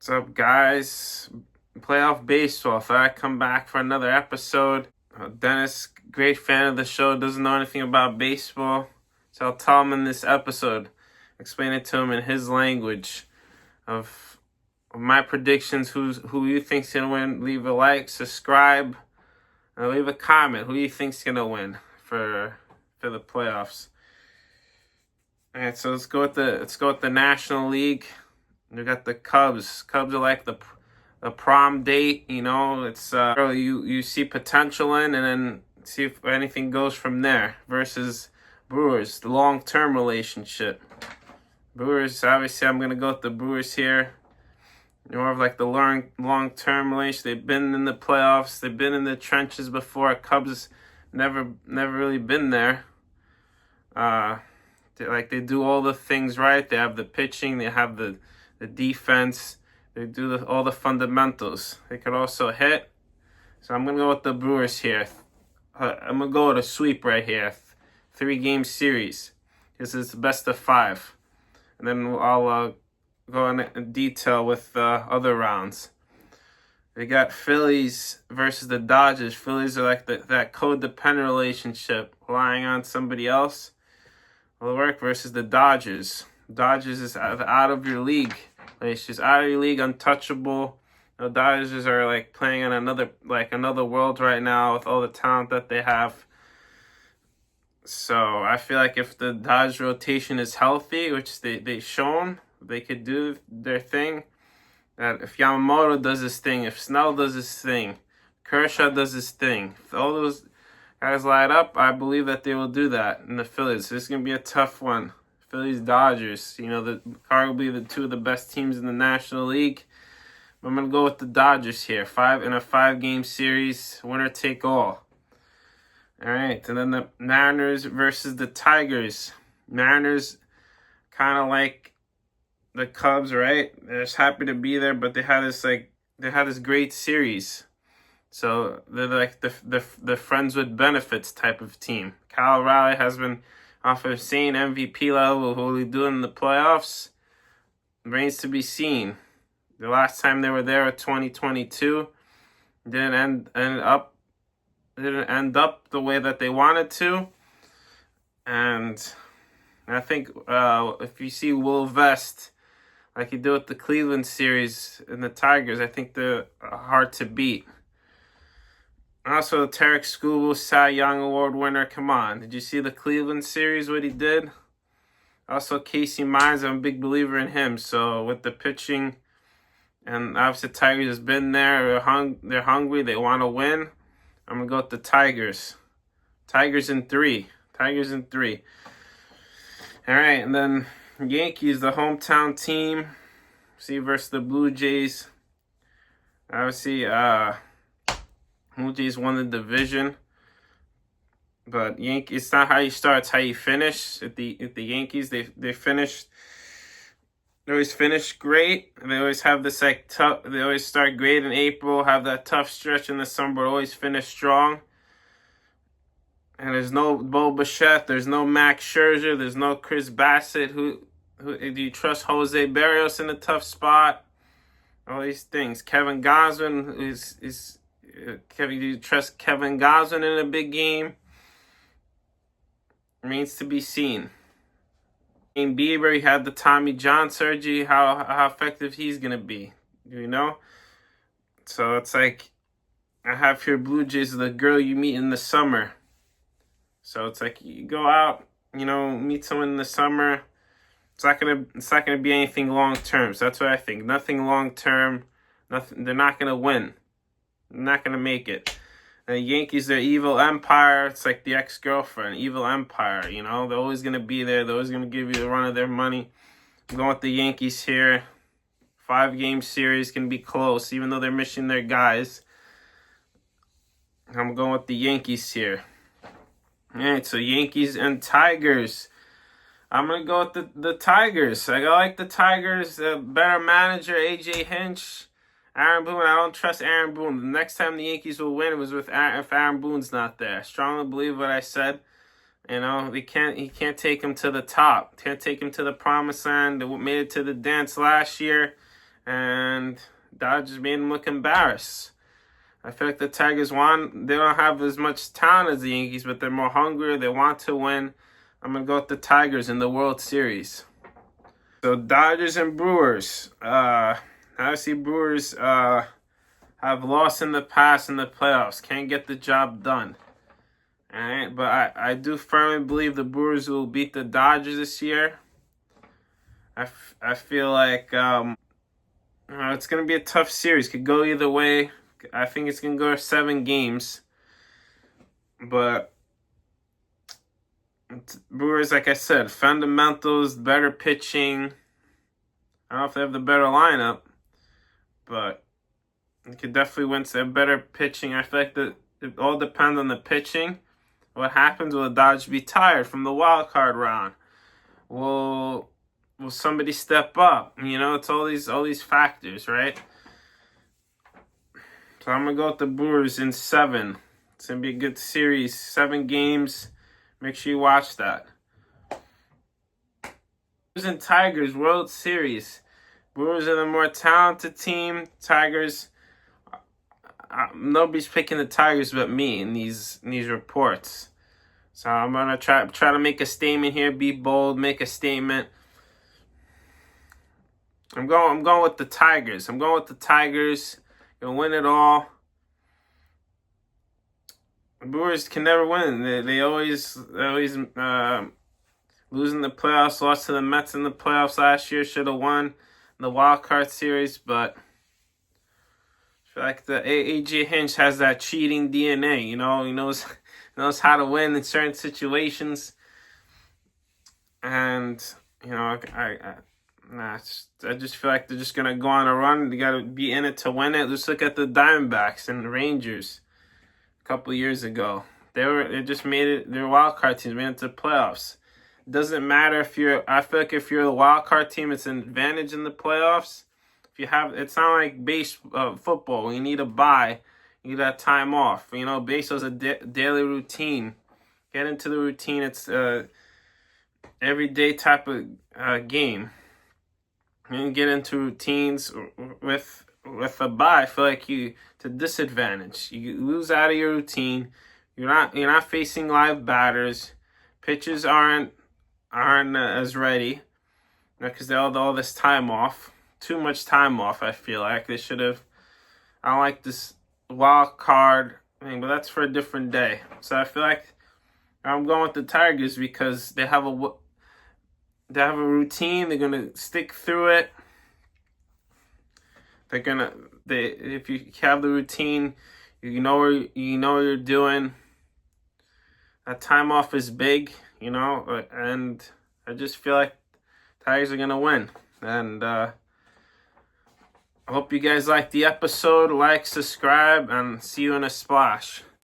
What's up, guys? Playoff baseball. Thought I'd come back for another episode. Dennis, great fan of the show, doesn't know anything about baseball, so I'll tell him in this episode, explain it to him in his language of my predictions. Who you think's gonna win? Leave a like, subscribe, and leave a comment. Who you think's gonna win for the playoffs? All right, so let's go with the National League. We got the Cubs. Cubs are like the prom date, it's you see potential in, and then see if anything goes from there. Versus Brewers, the long-term relationship. Brewers, obviously, I'm gonna go with the Brewers here. More of like the long-term relation. They've been in the playoffs. They've been in the trenches before. Cubs never really been there. They do all the things right. They have the pitching. They have the defense. They do all the fundamentals. They could also hit. So I'm going to go with the Brewers here. I'm going to go with a sweep right here. 3-game series. This is the best of 5. And then I'll go in detail with other rounds. We got Phillies versus the Dodgers. Phillies are like that codependent relationship, relying on somebody else. Will work versus the Dodgers. Dodgers is out of your league. It's just out of your league, untouchable. The Dodgers are like playing in another world right now with all the talent that they have. So I feel like if the Dodgers rotation is healthy, which they've shown they could do their thing, that if Yamamoto does his thing, if Snell does his thing, Kershaw does his thing, if all those guys light up, I believe that they will do that in the Phillies. This is going to be a tough one. Phillies, Dodgers, arguably the two of the best teams in the National League. I'm going to go with the Dodgers here. 5-game series, winner take all. All right, and then the Mariners versus the Tigers. Mariners kind of like the Cubs, right? They're just happy to be there, but they had this great series. So they're like the friends with benefits type of team. Kyle Raleigh has been off of insane MVP level. What will he do in the playoffs? Remains to be seen. The last time they were there in 2022, didn't end up the way that they wanted to. And I think if you see Will Vest, like he did with the Cleveland series and the Tigers, I think they're hard to beat. Also, Tarek Skubal, Cy Young Award winner. Come on. Did you see the Cleveland series, what he did? Also, Casey Mize, I'm a big believer in him. So, with the pitching, and obviously, Tigers has been there. They're hungry. They want to win. I'm going to go with the Tigers. Tigers in 3. Tigers in 3. All right, and then Yankees, the hometown team. See, versus the Blue Jays. Obviously, Blue Jays won the division, but Yankees. It's not how you start; it's how you finish. At the Yankees, they finished. They always finish great. They always have this tough. They always start great in April, have that tough stretch in the summer, but always finish strong. And there's no Bo Bichette, there's no Max Scherzer, there's no Chris Bassett. Who do you trust? Jose Barrios in a tough spot. All these things. Kevin Gausman is. Do you trust Kevin Gausman in a big game? Remains to be seen. In Bieber, he had the Tommy John surgery. How effective he's going to be, So it's like, I have here Blue Jays, the girl you meet in the summer. So it's like you go out, meet someone in the summer. It's not gonna be anything long term. So that's what I think. Nothing long term. Nothing. They're not gonna win. Not going to make it. The Yankees, they're evil empire. It's like the ex-girlfriend, evil empire, They're always going to be there. They're always going to give you the run of their money. I'm going with the Yankees here. 5-game series can be close, even though they're missing their guys. I'm going with the Yankees here. All right, so Yankees and Tigers. I'm going to go with the Tigers. I like the Tigers. Better manager, A.J. Hinch. Aaron Boone, I don't trust Aaron Boone. The next time the Yankees will win was if Aaron Boone's not there. I strongly believe what I said. He can't take him to the top. Can't take him to the promised land. They made it to the dance last year. and Dodgers made them look embarrassed. I feel like the Tigers won. They don't have as much talent as the Yankees, but they're more hungry. They want to win. I'm going to go with the Tigers in the World Series. So Dodgers and Brewers. Obviously, Brewers have lost in the past in the playoffs. Can't get the job done. All right, but I do firmly believe the Brewers will beat the Dodgers this year. I feel like it's going to be a tough series. Could go either way. I think it's going to go to 7 games. But Brewers, like I said, fundamentals, better pitching. I don't know if they have the better lineup, but it could definitely win some better pitching. I feel like it all depends on the pitching. What happens? Will the Dodgers be tired from the wild card round? Will somebody step up? It's all these factors, right? So I'm gonna go with the Brewers in 7. It's gonna be a good series, 7 games. Make sure you watch that. Brewers and Tigers World Series. Brewers are the more talented team. Tigers. Nobody's picking the Tigers but me in these reports. So I'm gonna try to make a statement here. Be bold. Make a statement. I'm going with the Tigers. Gonna win it all. The Brewers can never win. They always losing the playoffs. Lost to the Mets in the playoffs last year. Should have won the wild card series, but I feel like the AJ Hinch has that cheating DNA. He knows how to win in certain situations, and I just feel like they're just gonna go on a run. They gotta be in it to win it. Let's look at the Diamondbacks and the Rangers a couple years ago. They just made it. Their wild card teams made it to the playoffs. It doesn't matter I feel like if you're the wild card team, it's an advantage in the playoffs. It's not like football. When you need a bye, you need that time off. Baseball's a daily routine. Get into the routine. It's everyday type of game. And get into routines with a bye. I feel like it's a disadvantage. You lose out of your routine. You're not facing live batters. Pitchers aren't as ready because they have all this time off. Too much time off. I feel like they should have. I don't like this wild card thing, but that's for a different day. So I feel like I'm going with the Tigers because they have a routine. They're gonna stick through it. If you have the routine, you know what you're doing. That time off is big, and I just feel like Tigers are gonna win. And I hope you guys liked the episode. Like, subscribe, and see you in a splash.